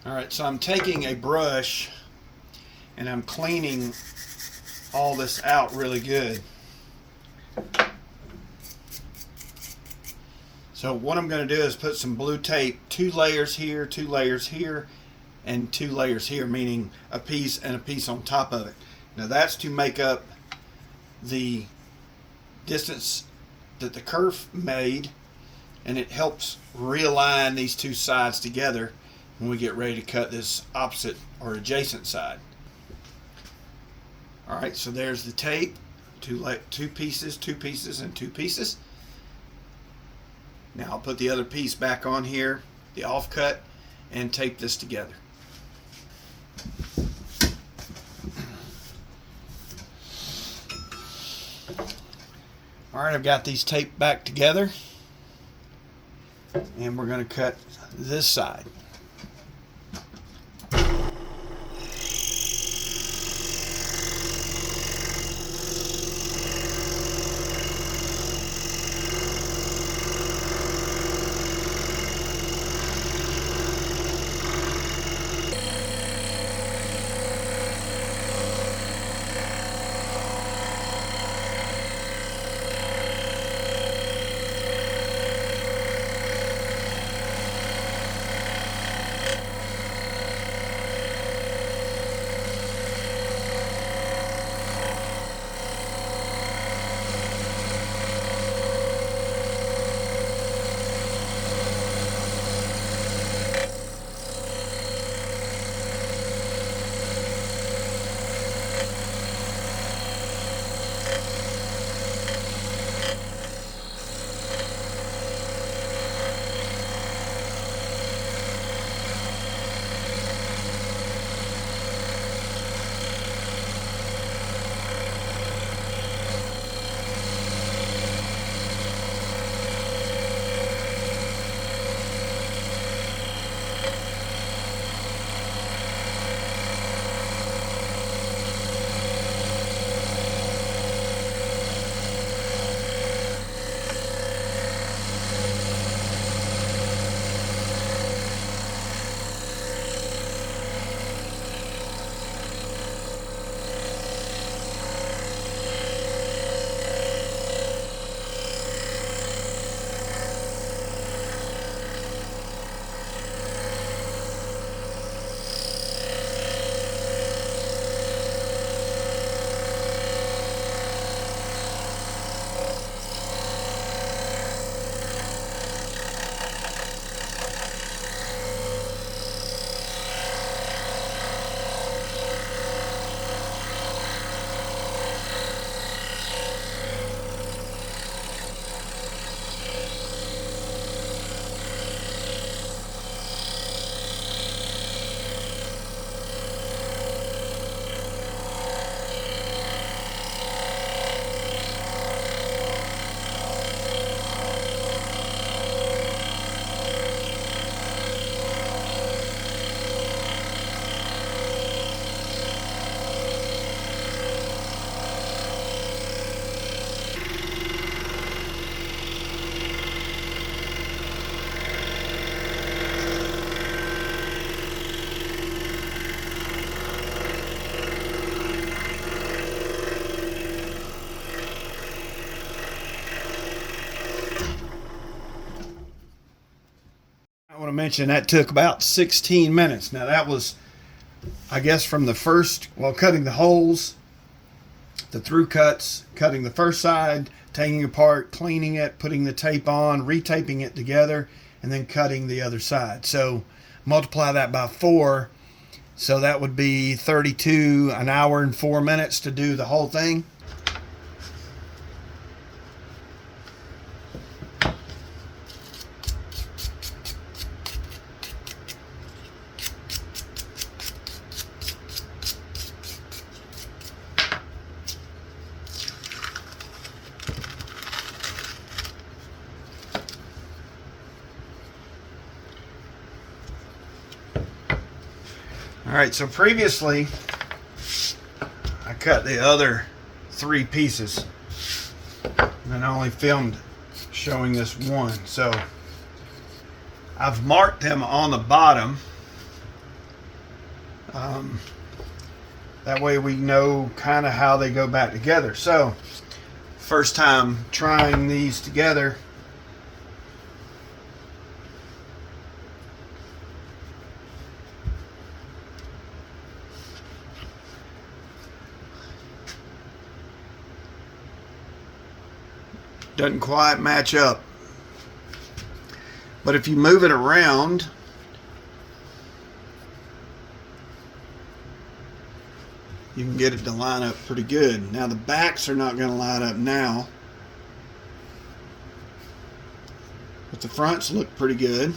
All right, so I'm taking a brush and I'm cleaning all this out really good. So what I'm going to do is put some blue tape, 2 layers here, 2 layers here, and 2 layers here, meaning a piece and a piece on top of it. Now that's to make up the distance that the curve made, and it helps realign these two sides together when we get ready to cut this opposite or adjacent side. All right, so there's the tape, two pieces, 2 pieces, and 2 pieces. Now I'll put the other piece back on here, the offcut, and tape this together. All right, I've got these taped back together, and we're going to cut this side. I want to mention that took about 16 minutes. Now that was, I guess, from the first, cutting the holes, the through cuts, cutting the first side, taking it apart, cleaning it, putting the tape on, retaping it together, and then cutting the other side. So multiply that by 4. So that would be 32, an hour and 4 minutes to do the whole thing. All right, so previously I cut the other 3 pieces and I only filmed showing this one. So I've marked them on the bottom That way we know kind of how they go back together. So, first time trying these together. Doesn't quite match up. But if you move it around, you can get it to line up pretty good. Now the backs are not going to line up now, but the fronts look pretty good.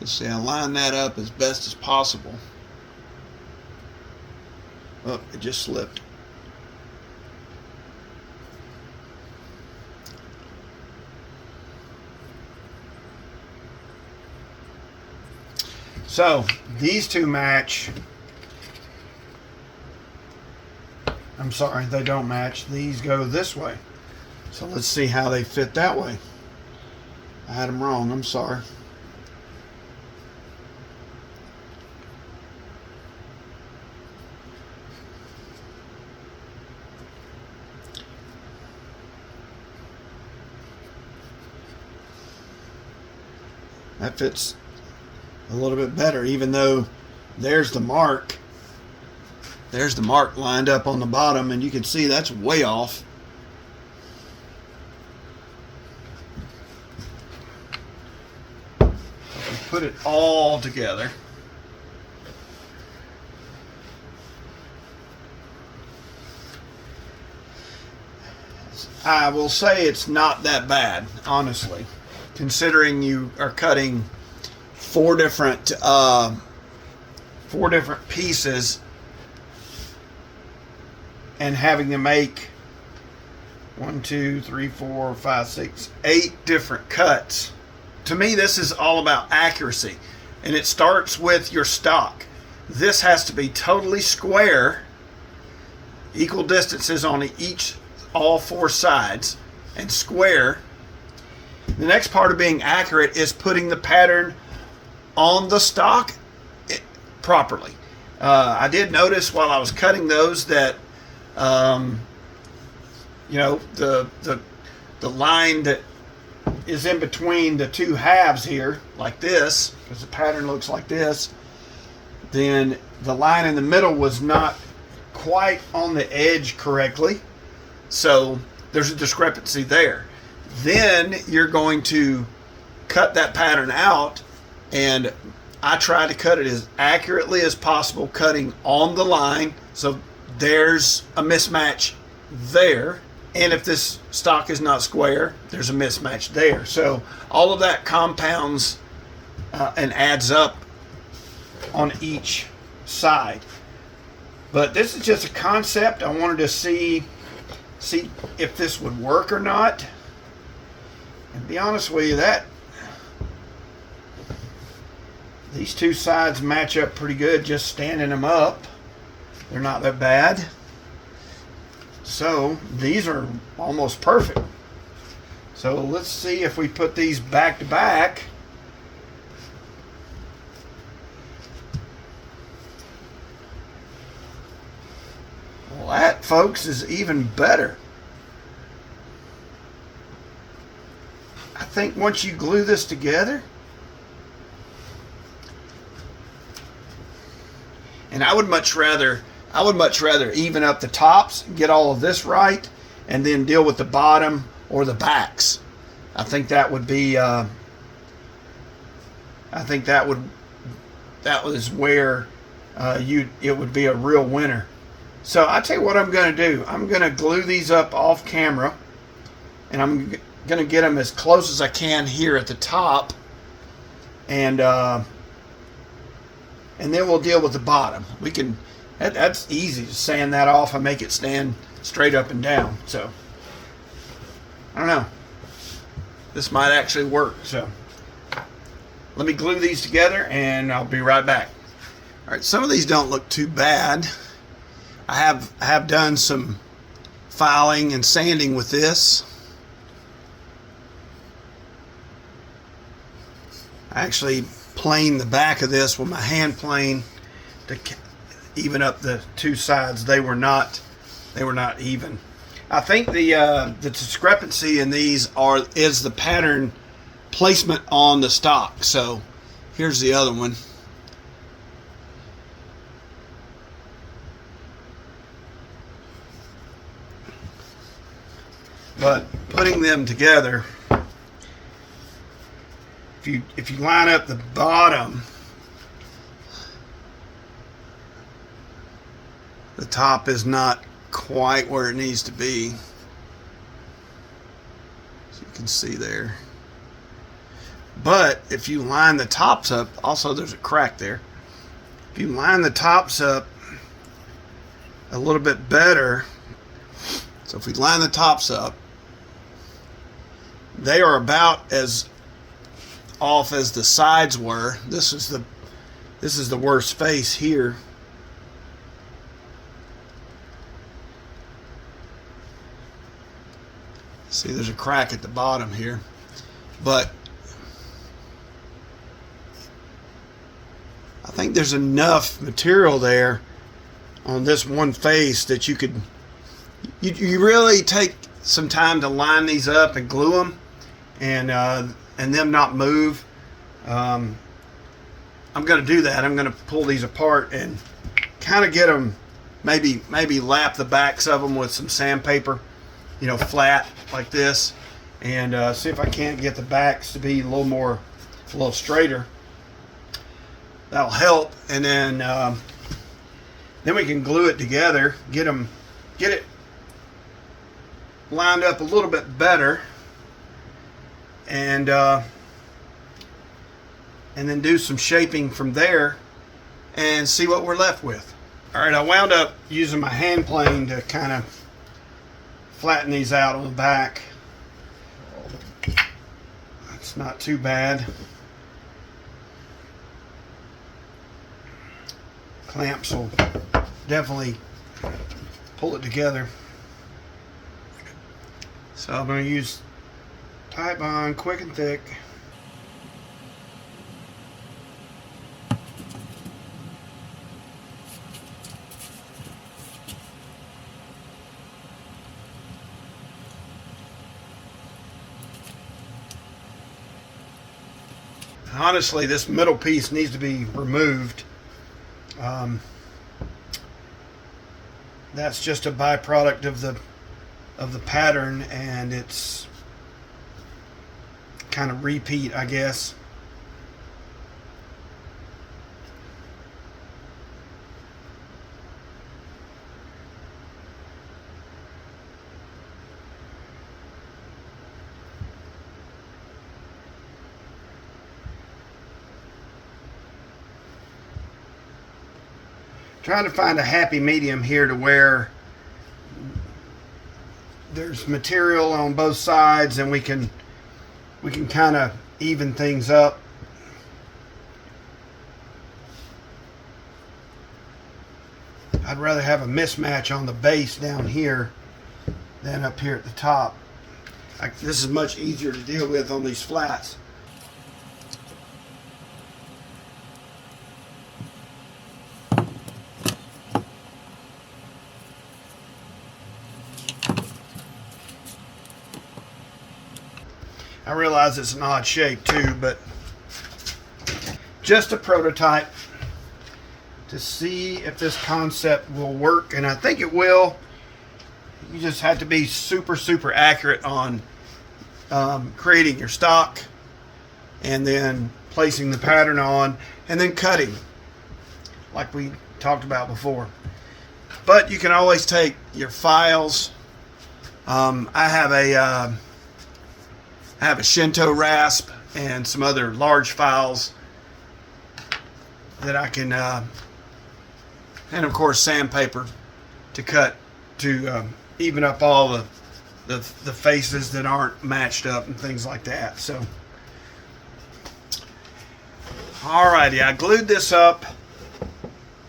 Let's see, I line that up as best as possible. Oh, it just slipped. So these two match. I'm sorry, they don't match. These go this way. So let's see how they fit that way. I had them wrong. I'm sorry. That fits a little bit better, even though there's the mark. There's the mark lined up on the bottom, and you can see that's way off. We put it all together. I will say it's not that bad, honestly, considering you are cutting four different pieces and having to make 1, 2, 3, 4, 5, 6, 8 different cuts. To me, this is all about accuracy, and it starts with your stock. This has to be totally square, equal distances on all 4 sides, and square. The next part of being accurate is putting the pattern on the stock properly. I did notice while I was cutting those that you know, the line that is in between the two halves here, like this, because the pattern looks like this, then the line in the middle was not quite on the edge correctly, so there's a discrepancy there. Then you're going to cut that pattern out, and I try to cut it as accurately as possible, cutting on the line, so there's a mismatch there. And if this stock is not square, there's a mismatch there. So all of that compounds and adds up on each side. But this is just a concept. I wanted to see if this would work or not. And to be honest with you, these two sides match up pretty good just standing them up. They're not that bad. So these are almost perfect. So let's see if we put these back to back. Well, that, folks, is even better. I think once you glue this together, and I would much rather even up the tops, get all of this right, and then deal with the bottom or the backs. I think that would be. That was where it would be a real winner. So I tell you what I'm going to do. I'm going to glue these up off camera, and I'm going to get them as close as I can here at the top, and then we'll deal with the bottom. We can. That's easy to sand that off and make it stand straight up and down. So, I don't know. This might actually work. So, let me glue these together and I'll be right back. All right, some of these don't look too bad. I have done some filing and sanding with this. I actually planed the back of this with my hand plane to even up the two sides. They were not even. I think the discrepancy in these is the pattern placement on the stock. So here's the other one. But putting them together, if you line up the bottom, the top is not quite where it needs to be. As you can see there. But if you line the tops up, also there's a crack there. If you line the tops up a little bit better, so if we line the tops up, they are about as off as the sides were. This is the worst face here. See, there's a crack at the bottom here, but I think there's enough material there on this one face that you could you really take some time to line these up and glue them and them not move. I'm going to do that. I'm going to pull these apart and kind of get them, maybe lap the backs of them with some sandpaper, you know, flat like this, and see if I can't get the backs to be a little straighter. That'll help, and then we can glue it together, get it lined up a little bit better, and then do some shaping from there and see what we're left with. All right, I wound up using my hand plane to kind of flatten these out on the back. That's not too bad. Clamps will definitely pull it together. So I'm going to use Titebond Quick and Thick. Honestly, this middle piece needs to be removed. That's just a byproduct of the pattern, and it's kind of repeat, I guess. Trying to find a happy medium here to where there's material on both sides and we can kind of even things up. I'd rather have a mismatch on the base down here than up here at the top. This is much easier to deal with on these flats. I realize it's an odd shape too, but just a prototype to see if this concept will work, and I think it will. You just have to be super accurate on creating your stock and then placing the pattern on and then cutting like we talked about before. But you can always take your files. I have a Shinto rasp and some other large files that I can, and of course sandpaper to cut to even up all the faces that aren't matched up and things like that. So, alrighty, I glued this up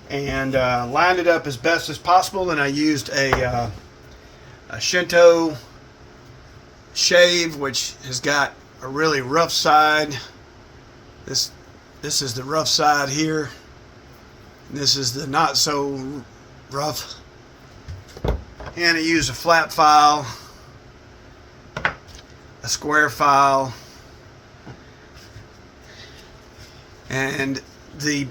and lined it up as best as possible. And I used a Shinto shave, which has got a really rough side This is the rough side here. This is the not so rough. And I use a flat file, a square file, and the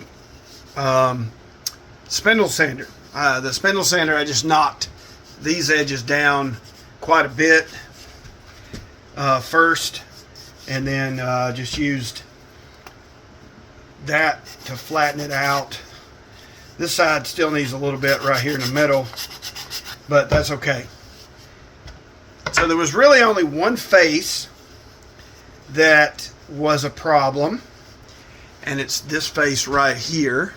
spindle sander. The spindle sander, I just knocked these edges down quite a bit first, and then just used that to flatten it out. This side still needs a little bit right here in the middle, but that's okay. So there was really only one face that was a problem, and it's this face right here.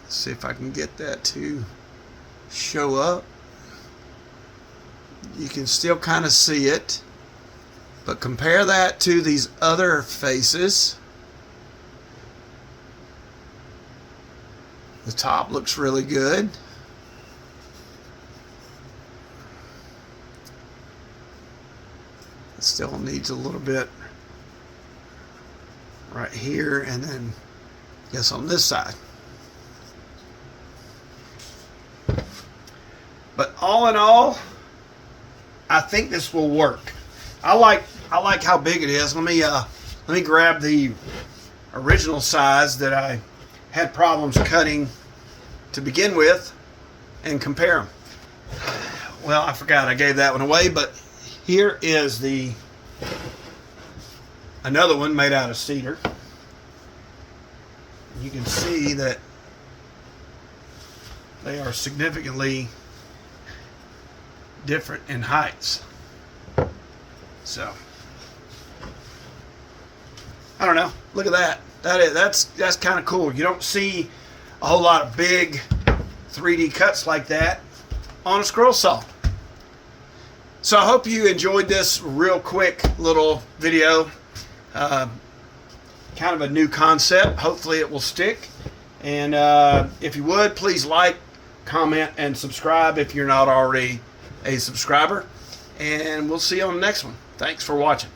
Let's see if I can get that to show up. You can still kind of see it, but compare that to these other faces. The top looks really good. It still needs a little bit right here, and then I guess on this side. But all in all, I think this will work. I like how big it is. Let me grab the original size that I had problems cutting to begin with and compare them. Well, I forgot I gave that one away, but here is another one made out of cedar. You can see that they are significantly different in heights. So I don't know. Look at that. That's kind of cool. You don't see a whole lot of big 3D cuts like that on a scroll saw. So I hope you enjoyed this real quick little video. Kind of a new concept. Hopefully it will stick. And if you would, please like, comment, and subscribe if you're not already a subscriber. And we'll see you on the next one. Thanks for watching.